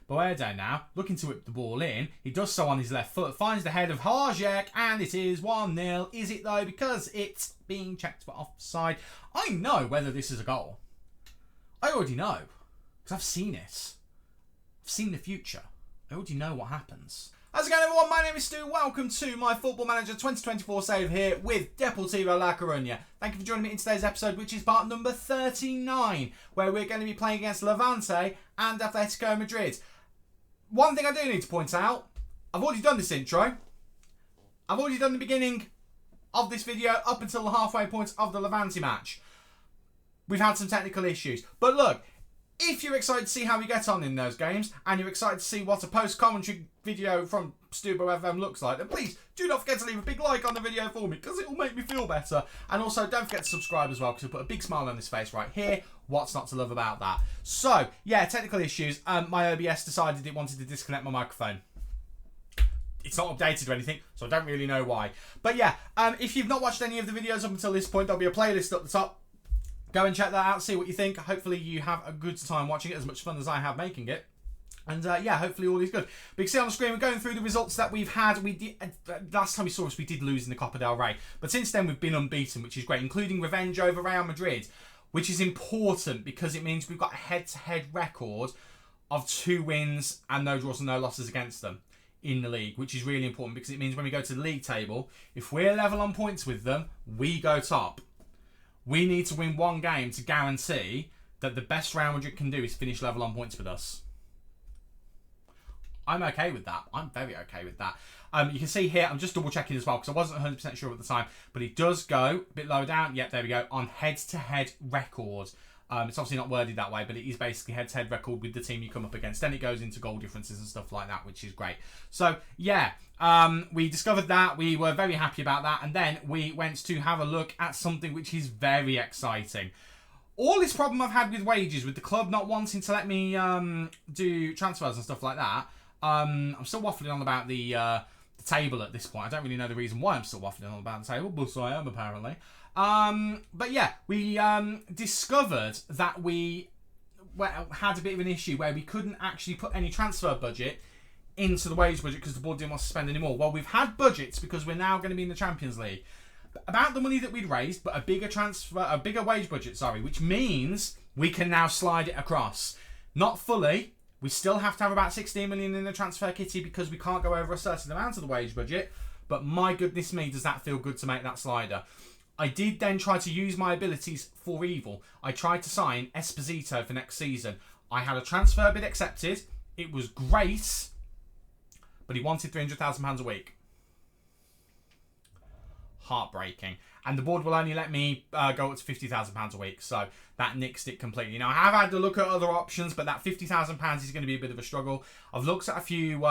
Boedo now, looking to whip the ball in. He does so on his left foot, finds the head of Hajek, and it is 1-0. Is it though? Because it's being checked for offside. I know whether this is a goal. I already know. Because I've seen it. I've seen the future. I already know what happens. How's it going, everyone? My name is Stu. Welcome to my Football Manager 2024 save here with Deportivo La Coruña. Thank you for joining me in today's episode, which is part number 39, where we're going to be playing against Levante and Atletico Madrid. One thing I do need to point out, I've already done this intro. I've already done the beginning of this video up until the halfway point of the Levante match. We've had some technical issues. But look, if you're excited to see how we get on in those games, and you're excited to see what a post-commentary video from Stubo FM looks like, then please do not forget to leave a big like on the video for me, because it will make me feel better. And also, don't forget to subscribe as well, because it'll put a big smile on his face right here. What's not to love about that? So, yeah, technical issues. My OBS decided it wanted to disconnect my microphone. It's not updated or anything, so I don't really know why. But yeah, if you've not watched any of the videos up until this point, there'll be a playlist up the top. Go and check that out, see what you think. Hopefully you have a good time watching it, as much fun as I have making it. And yeah, hopefully all is good. But you can see on the screen, we're going through the results that we've had. We did last time you saw us, we did lose in the Copa del Rey. But since then, we've been unbeaten, which is great, including revenge over Real Madrid, which is important because it means we've got a head-to-head record of 2 wins and no draws and no losses against them in the league, which is really important because it means when we go to the league table, if we're level on points with them, we go top. We need to win 1 game to guarantee that the best Real Madrid can do is finish level on points with us. I'm okay with that. I'm very okay with that. You can see here, I'm just double checking as well because I wasn't 100% sure at the time, but it does go a bit lower down. Yep, there we go. On head-to-head record. It's obviously not worded that way, but it is basically head-to-head record with the team you come up against. Then it goes into goal differences and stuff like that, which is great. So, yeah, we discovered that. We were very happy about that. And then we went to have a look at something which is very exciting. All this problem I've had with wages, with the club not wanting to let me do transfers and stuff like that, I'm still waffling on about the table at this point. I don't really know the reason why I'm still waffling on about the table, but so I am apparently. But yeah, we discovered that we had a bit of an issue where we couldn't actually put any transfer budget into the wage budget because the board didn't want to spend any more. Well, we've had budgets because we're now going to be in the Champions League. About the money that we'd raised, but a bigger wage budget, which means we can now slide it across. Not fully. We still have to have about 16 million in the transfer kitty because we can't go over a certain amount of the wage budget. But my goodness me, does that feel good to make that slider. I did then try to use my abilities for evil. I tried to sign Esposito for next season. I had a transfer bid accepted. It was great, but he wanted £300,000 a week. Heartbreaking. And the board will only let me go up to £50,000 a week, so that nixed it completely. Now, I have had to look at other options, but that £50,000 is going to be a bit of a struggle. I've looked at a few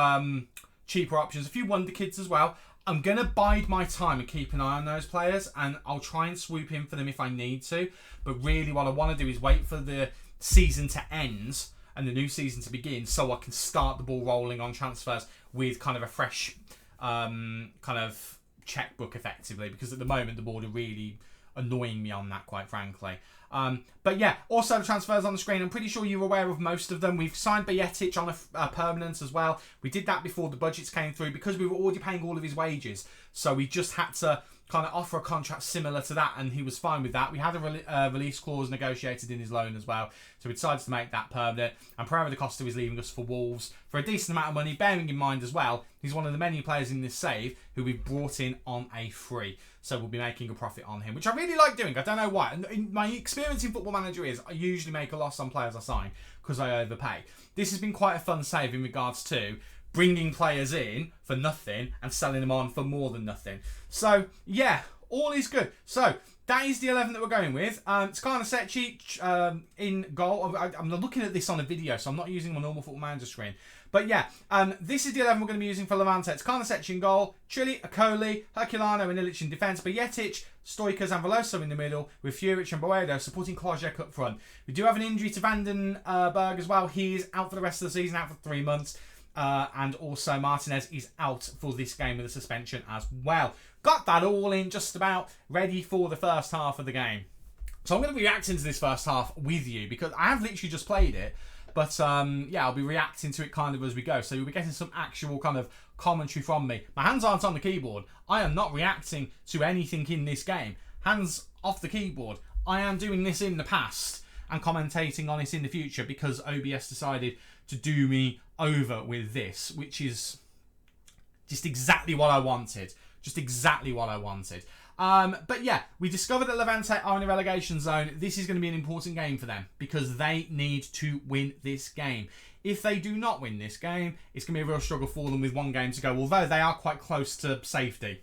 cheaper options, a few wonder kids as well. I'm going to bide my time and keep an eye on those players, and I'll try and swoop in for them if I need to. But really what I want to do is wait for the season to end and the new season to begin so I can start the ball rolling on transfers with kind of a fresh kind of checkbook effectively, because at the moment the board are really annoying me on that, quite frankly. But yeah, also the transfers on the screen, I'm pretty sure you're aware of most of them. We've signed Bajetic on a permanent as well. We did that before the budgets came through because we were already paying all of his wages. So we just had to kind of offer a contract similar to that, and he was fine with that. We had a release clause negotiated in his loan as well, so we decided to make that permanent. And Pereira da Costa is leaving us for Wolves for a decent amount of money, bearing in mind as well, he's one of the many players in this save who we've brought in on a free. So we'll be making a profit on him, which I really like doing. I don't know why. And my experience in Football Manager is I usually make a loss on players I sign because I overpay. This has been quite a fun save in regards to bringing players in for nothing and selling them on for more than nothing. So, yeah, all is good. So, that is the 11 that we're going with. It's kind of set cheap in goal. I'm looking at this on a video, so I'm not using my normal Football Manager screen. But yeah, this is the 11 we're going to be using for Levante. It's kind of set in goal. Chili, Akoli, Herculano and Ilic in defence. Bajetic, Stoichers and Veloso in the middle, with Furic and Boedo supporting Klajek up front. We do have an injury to Vandenberg as well. He is out for the rest of the season, out for 3 months. And also Martinez is out for this game with a suspension as well. Got that all in just about ready for the first half of the game. So I'm going to be reacting to this first half with you because I have literally just played it. But yeah, I'll be reacting to it kind of as we go. So you'll be getting some actual kind of commentary from me. My hands aren't on the keyboard. I am not reacting to anything in this game. Hands off the keyboard. I am doing this in the past and commentating on it in the future because OBS decided to do me over with this, which is just exactly what I wanted. Just exactly what I wanted. But yeah, we discovered that Levante are in a relegation zone. This is going to be an important game for them because they need to win this game. If they do not win this game, it's going to be a real struggle for them with one game to go, although they are quite close to safety.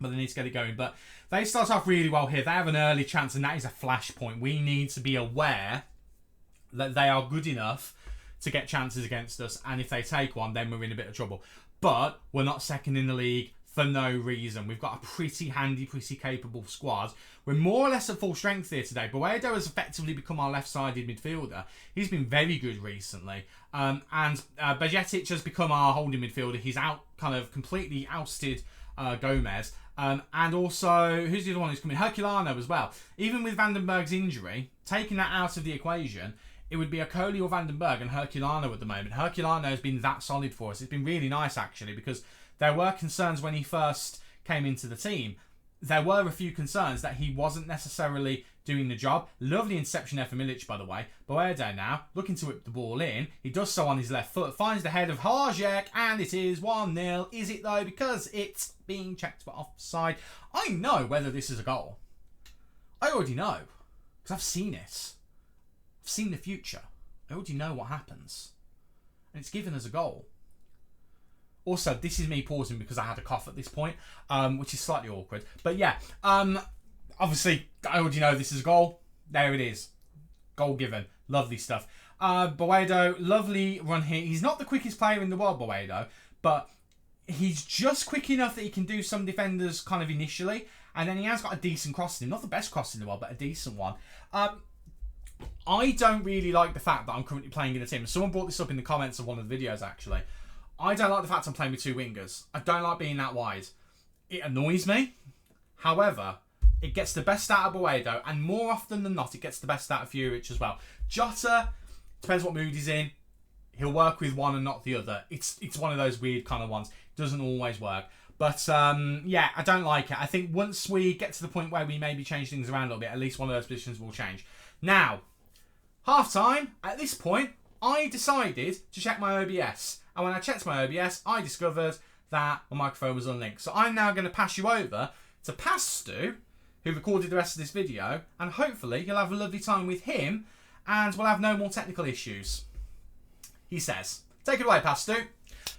But they need to get it going. But they start off really well here. They have an early chance, and that is a flashpoint. We need to be aware that they are good enough to get chances against us, and if they take one, then we're in a bit of trouble. But we're not second in the league for no reason. We've got a pretty handy, pretty capable squad. We're more or less at full strength here today. Boedo has effectively become our left-sided midfielder. He's been very good recently. And Bajetic has become our holding midfielder. He's out, kind of completely ousted Gomez. And also, who's the other one who's coming? Herculano as well. Even with Vandenberg's injury, taking that out of the equation, it would be Okoli or Vandenberg and Herculano at the moment. Herculano has been that solid for us. It's been really nice, actually, because there were concerns when he first came into the team. There were a few concerns that he wasn't necessarily doing the job. Lovely interception there for Milic, by the way. Boedo now, looking to whip the ball in. He does so on his left foot, finds the head of Hajek, and it is 1-0. Is it, though? Because it's being checked for offside. I know whether this is a goal. I already know, because I've seen it. I've seen the future. I already know what happens. And it's given as a goal. Also, this is me pausing because I had a cough at this point, which is slightly awkward. But yeah, obviously, I already know this is a goal. There it is. Goal given. Lovely stuff. Boedo, lovely run here. He's not the quickest player in the world, Boedo, but he's just quick enough that he can do some defenders kind of initially. And then he has got a decent cross in him. Not the best cross in the world, but a decent one. I don't really like the fact that I'm currently playing in a team. Someone brought this up in the comments of one of the videos, actually. I don't like the fact I'm playing with two wingers. I don't like being that wide. It annoys me. However, it gets the best out of Boedo, and more often than not, it gets the best out of Furic as well. Jota, depends what mood he's in. He'll work with one and not the other. It's one of those weird kind of ones. Doesn't always work. But, yeah, I don't like it. I think once we get to the point where we maybe change things around a little bit, at least one of those positions will change. Now, half-time, at this point, I decided to check my OBS. And when I checked my OBS, I discovered that my microphone was unlinked. So I'm now going to pass you over to Pastu, who recorded the rest of this video. And hopefully you'll have a lovely time with him. And we'll have no more technical issues. He says. Take it away, Pastu.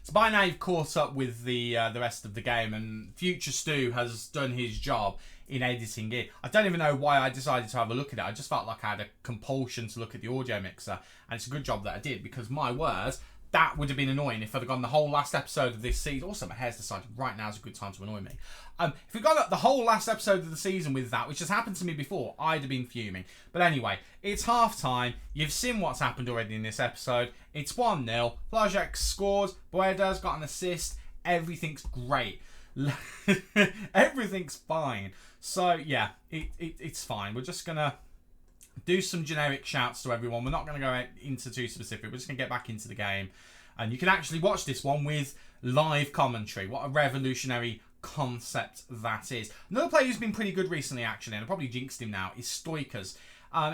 So by now you've caught up with the rest of the game. And Future Stu has done his job in editing it. I don't even know why I decided to have a look at it. I just felt like I had a compulsion to look at the audio mixer. And it's a good job that I did. Because my word, that would have been annoying if I'd have gone the whole last episode of this season. Also, my hair's decided right now is a good time to annoy me. If we'd gone the whole last episode of the season with that, which has happened to me before, I'd have been fuming. But anyway, it's half-time. You've seen what's happened already in this episode. It's 1-0. Flajek scored. Boedo's got an assist. Everything's great. Everything's fine. So, yeah, it's fine. We're just going to do some generic shouts to everyone. We're not going to go into too specific. We're just going to get back into the game. And you can actually watch this one with live commentary. What a revolutionary concept that is. Another player who's been pretty good recently, actually, and I probably jinxed him now, is Stoikas.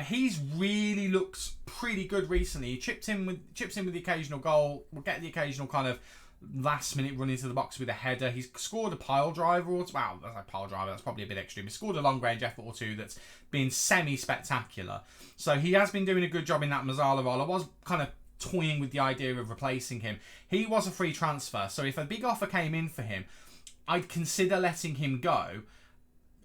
He's really looked pretty good recently. He chips in with the occasional goal. We'll get the occasional kind of last minute run into the box with a header. He's scored a pile driver or two. Wow, that's like pile driver. That's probably a bit extreme. He scored a long range effort or two that's been semi-spectacular. So he has been doing a good job in that Mazzala role. I was kind of toying with the idea of replacing him. He was a free transfer. So if a big offer came in for him, I'd consider letting him go.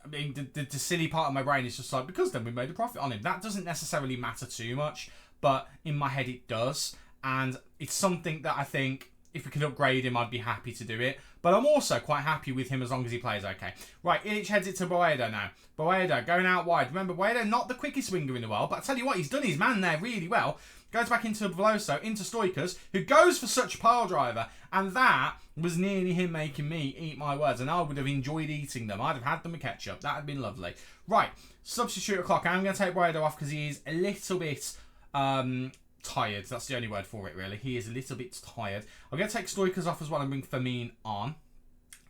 I mean, the silly part of my brain is just like, because then we made a profit on him. That doesn't necessarily matter too much, but in my head it does. And it's something that I think, if we could upgrade him, I'd be happy to do it. But I'm also quite happy with him as long as he plays okay. Right, Ilic heads it to Boedo now. Boedo going out wide. Remember, Boedo, not the quickest winger in the world, but I tell you what, he's done his man there really well. Goes back into Veloso, into Stoikas, who goes for such a pile driver. And that was nearly him making me eat my words. And I would have enjoyed eating them. I'd have had them with ketchup. That would have been lovely. Right, substitute o'clock. I'm going to take Boedo off because he is a little bit tired. That's the only word for it, really. He is a little bit tired. I'm going to take Stoichkos off as well and bring Firmino on.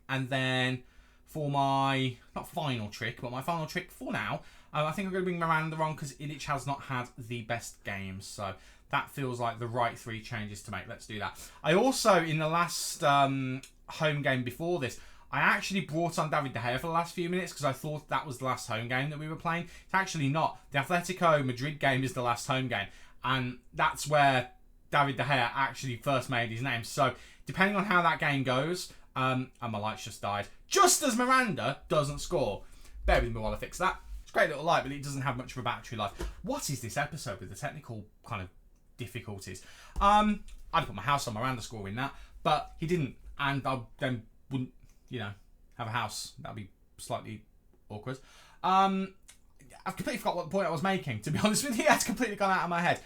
And then for my, not final trick, but my final trick for now, I think I'm going to bring Miranda on because Ilic has not had the best games. So that feels like the right 3 changes to make. Let's do that. I also, in the last home game before this, I actually brought on David De Gea for the last few minutes because I thought that was the last home game that we were playing. It's actually not. The Atletico Madrid game is the last home game. And that's where David De Gea actually first made his name. So, depending on how that game goes, and my lights just died, just as Miranda doesn't score. Bear with me while I fix that. It's a great little light, but it doesn't have much of a battery life. What is this episode with the technical kind of difficulties? I'd put my house on Miranda scoring that, but he didn't. And I then wouldn't, have a house. That'd be slightly awkward. I've completely forgot what the point I was making, to be honest with you. It's completely gone out of my head.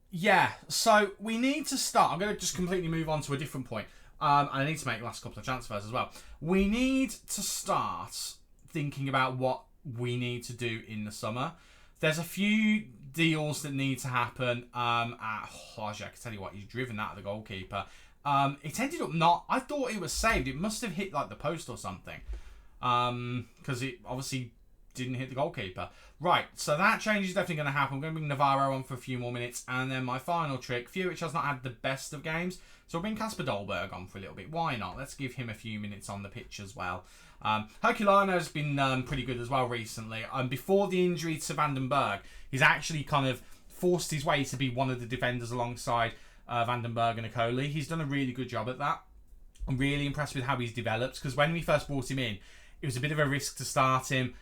Yeah, so we need to start. I'm going to just completely move on to a different point. And I need to make the last couple of transfers as well. We need to start thinking about what we need to do in the summer. There's a few deals that need to happen. I can tell you what, he's driven that at the goalkeeper. It ended up not. I thought it was saved. It must have hit like the post or something. Because it obviously didn't hit the goalkeeper. Right, so that change is definitely going to happen. I'm going to bring Navarro on for a few more minutes. And then my final trick, Fiorich has not had the best of games. So I'll bring Kasper Dolberg on for a little bit. Why not? Let's give him a few minutes on the pitch as well. Herculano's been pretty good as well recently. Before the injury to Vandenberg, he's actually kind of forced his way to be one of the defenders alongside Vandenberg and Akoli. He's done a really good job at that. I'm really impressed with how he's developed, because when we first brought him in, it was a bit of a risk to start him.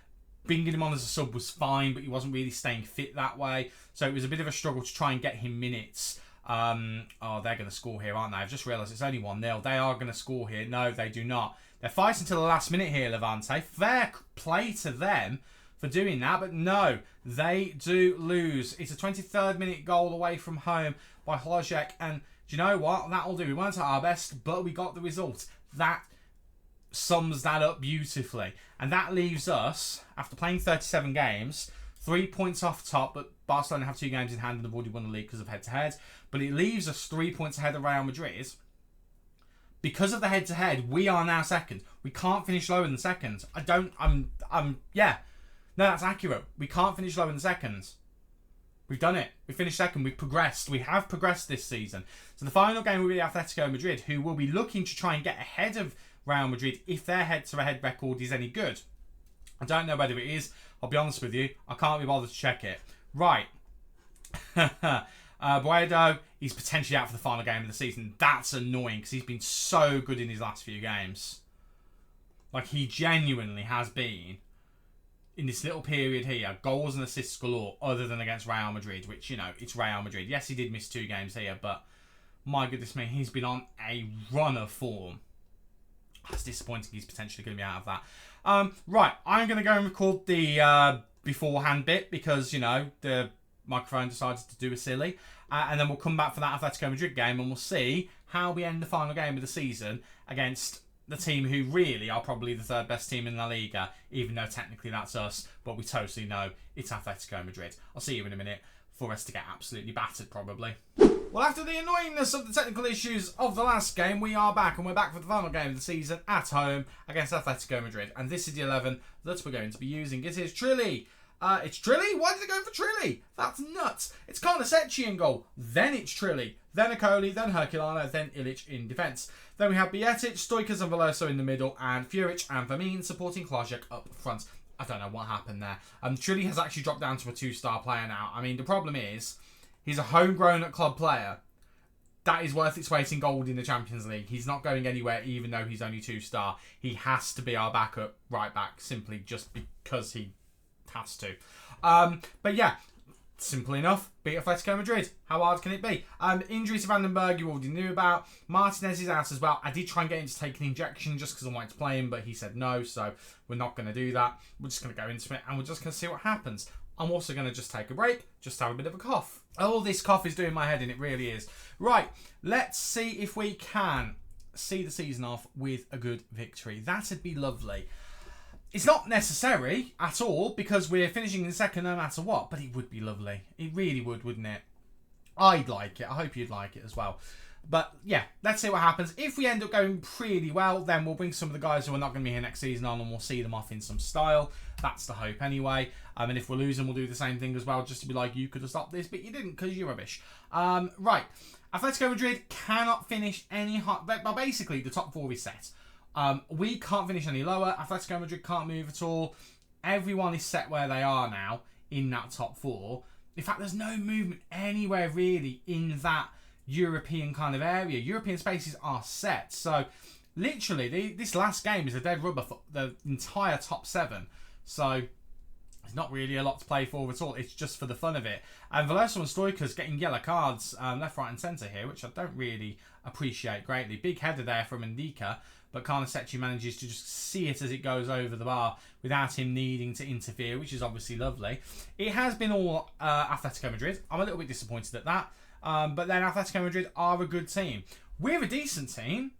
Bringing him on as a sub was fine, but he wasn't really staying fit that way. So it was a bit of a struggle to try and get him minutes. They're going to score here, aren't they? I've just realised it's only 1-0. They are going to score here. No, they do not. They're fighting until the last minute here, Levante. Fair play to them for doing that, but no, they do lose. It's a 23rd minute goal away from home by Hlojek, and do you know what? That'll do. We weren't at our best, but we got the result. That sums that up beautifully. And that leaves us, after playing 37 games, 3 points off top, but Barcelona have 2 games in hand and have already won the league because of head-to-head. But it leaves us 3 points ahead of Real Madrid. Because of the head-to-head, we are now second. We can't finish lower than second. Yeah. No, that's accurate. We can't finish lower than second. We've done it. We finished second. We've progressed. We have progressed this season. So the final game will be Atletico Madrid, who will be looking to try and get ahead of Real Madrid if their head-to-head record is any good. I don't know whether it is. I'll be honest with you. I can't be bothered to check it. Right. Boedo, he's potentially out for the final game of the season. That's annoying because he's been so good in his last few games. Like, he genuinely has been, in this little period here, goals and assists galore, other than against Real Madrid, which, it's Real Madrid. Yes, he did miss 2 games here, but my goodness me, he's been on a run of form. That's disappointing. He's potentially going to be out of that. Right, I'm going to go and record the beforehand bit because, the microphone decided to do a silly. And then we'll come back for that Atletico Madrid game and we'll see how we end the final game of the season against the team who really are probably the 3rd best team in La Liga, even though technically that's us, but we totally know it's Atletico Madrid. I'll see you in a minute for us to get absolutely battered, probably. Well, after the annoyingness of the technical issues of the last game, we are back, and we're back for the final game of the season at home against Atletico Madrid. And this is the 11 that we're going to be using. It is Trilli. It's Trilli? Why did it go for Trilli? That's nuts. It's Karnasecki in goal. Then it's Trilli. Then Akoli. Then Herculano. Then Ilic in defence. Then we have Bietic, Stoichkos and Veloso in the middle. And Fiorich and Firmino supporting Hlojek up front. I don't know what happened there. Trilli has actually dropped down to a 2-star player now. I mean, the problem is, he's a homegrown at club player. That is worth its weight in gold in the Champions League. He's not going anywhere, even though he's only 2-star. He has to be our backup right back, simply just because he has to. But yeah, simple enough. Beat Atletico Madrid. How hard can it be? Injury to Vandenberg, you already knew about. Martinez is out as well. I did try and get him to take an injection just because I wanted to play him, but he said no, so we're not going to do that. We're just going to go into it and we're just going to see what happens. I'm also going to just take a break, just have a bit of a cough. Oh, this cough is doing my head in, it really is. Right, let's see if we can see the season off with a good victory. That'd be lovely. It's not necessary at all because we're finishing in second no matter what, but it would be lovely. It really would, wouldn't it? I'd like it. I hope you'd like it as well. But yeah, let's see what happens. If we end up going pretty well, then we'll bring some of the guys who are not going to be here next season on and we'll see them off in some style. That's the hope anyway. And if we're losing, we'll do the same thing as well, just to be like, you could have stopped this, but you didn't because you're rubbish. Right. Atletico Madrid cannot finish any hot... But basically, the top 4 is set. We can't finish any lower. Atletico Madrid can't move at all. Everyone is set where they are now in that top 4. In fact, there's no movement anywhere really in that European kind of area. European spaces are set. So, literally, this last game is a dead rubber for the entire top 7. So, there's not really a lot to play for at all. It's just for the fun of it. And Veloso and Stoica's getting yellow cards left, right and centre here, which I don't really appreciate greatly. Big header there from Ndika, but Carnesetti manages to just see it as it goes over the bar without him needing to interfere, which is obviously lovely. It has been all Atletico Madrid. I'm a little bit disappointed at that. But then Atletico Madrid are a good team. We're a decent team.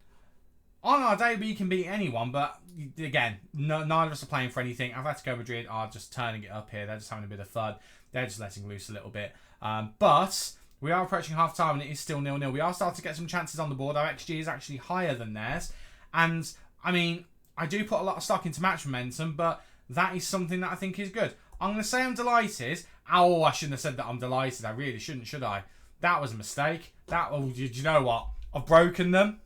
On our day, we can beat anyone, but again, neither of us are playing for anything. Atletico Madrid are just turning it up here. They're just having a bit of fun. They're just letting loose a little bit. But we are approaching half-time and it is still 0-0. We are starting to get some chances on the board. Our XG is actually higher than theirs. And, I mean, I do put a lot of stock into match momentum, but that is something that I think is good. I'm going to say I'm delighted. Oh, I shouldn't have said that I'm delighted. I really shouldn't, should I? That was a mistake. Do you know what? I've broken them.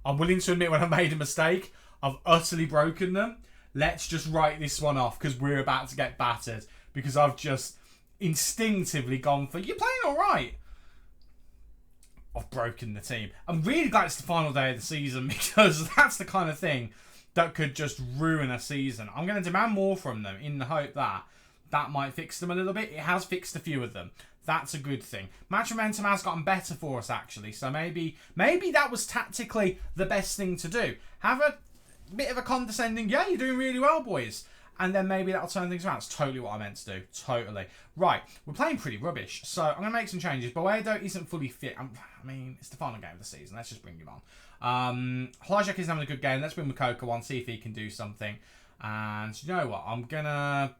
I'm willing to admit when I made a mistake. I've utterly broken them. Let's just write this one off because we're about to get battered. Because I've just instinctively gone for, you're playing all right. I've broken the team. I'm really glad it's the final day of the season because that's the kind of thing that could just ruin a season. I'm going to demand more from them in the hope that that might fix them a little bit. It has fixed a few of them. That's a good thing. Match momentum has gotten better for us, actually. So maybe that was tactically the best thing to do. Have a bit of a condescending, yeah, you're doing really well, boys. And then maybe that'll turn things around. It's totally what I meant to do. Totally. Right, we're playing pretty rubbish. So I'm going to make some changes. Boedo isn't fully fit. I mean, it's the final game of the season. Let's just bring him on. Hlajek is having a good game. Let's bring Makoko on, see if he can do something. And you know what? I'm going to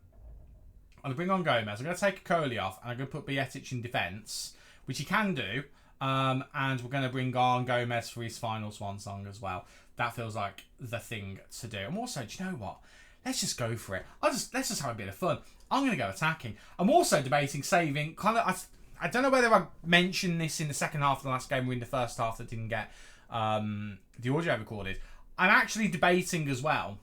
bring on Gomez. I'm going to take Coley off. And I'm going to put Bietic in defence, which he can do. And we're going to bring on Gomez for his final swan song as well. That feels like the thing to do. And also, do you know what? Let's just go for it. Let's just have a bit of fun. I'm going to go attacking. I'm also debating saving. I don't know whether I mentioned this in the second half of the last game or in the first half that didn't get the audio recorded. I'm actually debating as well,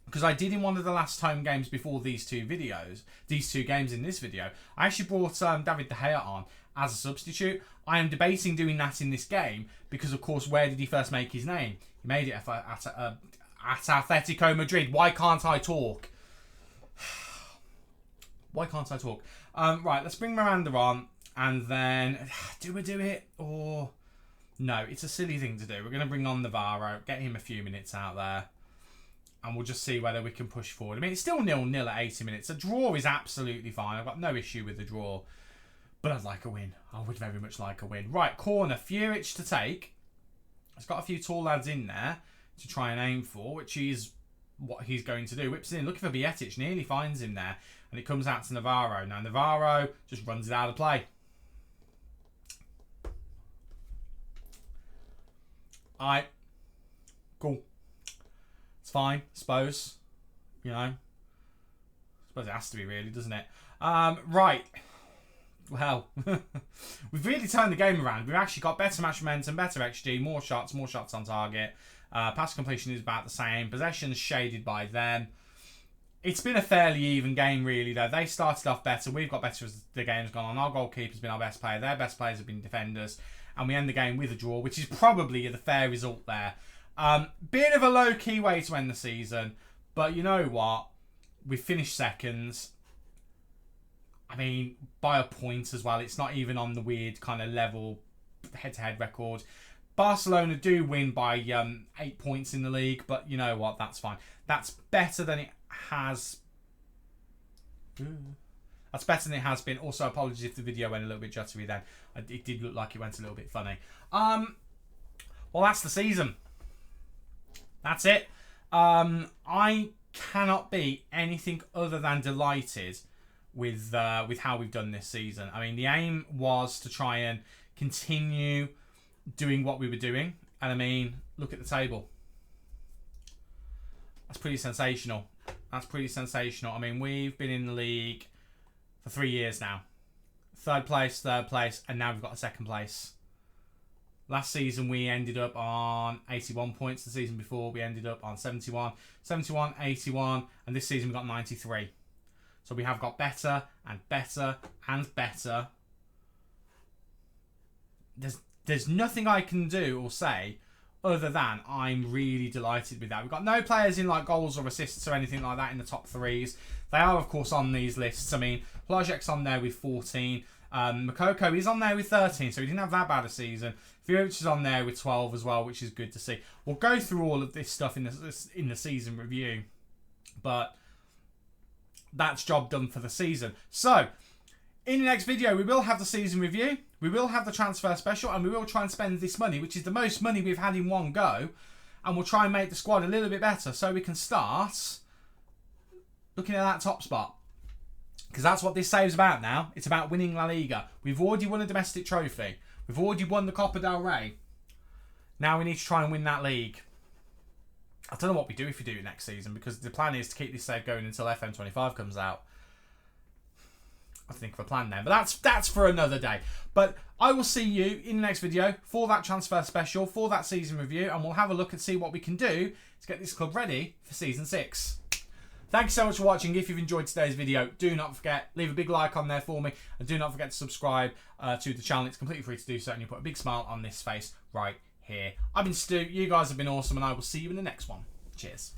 because I did in one of the last home games before these two games in this video, I actually brought David De Gea on as a substitute. I am debating doing that in this game because, of course, where did he first make his name? He made it at Atletico Madrid. Why can't I talk? Why can't I talk? Right, let's bring Miranda on. And then, do we do it? Or, no, it's a silly thing to do. We're going to bring on Navarro, get him a few minutes out there. And we'll just see whether we can push forward. I mean, it's still 0-0 at 80 minutes. A draw is absolutely fine. I've got no issue with the draw. But I'd like a win. I would very much like a win. Right, corner. Furic to take. He's got a few tall lads in there to try and aim for, which is what he's going to do. Whips it in, looking for Bietic, nearly finds him there, and it comes out to Navarro. Now Navarro just runs it out of play. Alright, cool. It's fine, suppose. You know, I suppose it has to be, really, doesn't it? Right. Well, we've really turned the game around. We've actually got better match momentum, better XG, more shots on target. Pass completion is about the same. Possession's shaded by them. It's been a fairly even game, really, though. They started off better. We've got better as the game's gone on. Our goalkeeper's been our best player. Their best players have been defenders. And we end the game with a draw, which is probably the fair result there. Bit of a low-key way to end the season. But you know what? We finished seconds. I mean, by a point as well. It's not even on the weird kind of level head-to-head record. Barcelona do win by 8 points in the league, but you know what? That's fine. That's better than it has. That's better than it has been. Also, apologies if the video went a little bit juddery then. It did look like it went a little bit funny. Well, that's the season. That's it. I cannot be anything other than delighted with how we've done this season. I mean, the aim was to try and continue doing what we were doing. And I mean, look at the table. That's pretty sensational. That's pretty sensational. I mean, we've been in the league for 3 years now. Third place, and now we've got a second place. Last season, we ended up on 81 points. The season before, we ended up on 71. 71, 81, and this season we got 93. So we have got better and better and better. There's nothing I can do or say other than I'm really delighted with that. We've got no players in like goals or assists or anything like that in the top threes. They are, of course, on these lists. I mean, Plajek's on there with 14. Makoko is on there with 13, so he didn't have that bad a season. Fioch is on there with 12 as well, which is good to see. We'll go through all of this stuff in the season review, but that's job done for the season. So, in the next video, we will have the season review, we will have the transfer special, and we will try and spend this money, which is the most money we've had in one go, and we'll try and make the squad a little bit better so we can start looking at that top spot. Because that's what this save's about now. It's about winning La Liga. We've already won a domestic trophy. We've already won the Copa del Rey. Now we need to try and win that league. I don't know what we do if we do it next season, because the plan is to keep this save going until FM25 comes out. I think of a plan then, but that's for another day. But I will see you in the next video for that transfer special, for that season review, and we'll have a look and see what we can do to get this club ready for season 6. Thank you so much for watching. If you've enjoyed today's video, do not forget, leave a big like on there for me, and do not forget to subscribe to the channel. It's completely free to do so, and you put a big smile on this face right here. I've been Stu, you guys have been awesome, and I will see you in the next one. Cheers.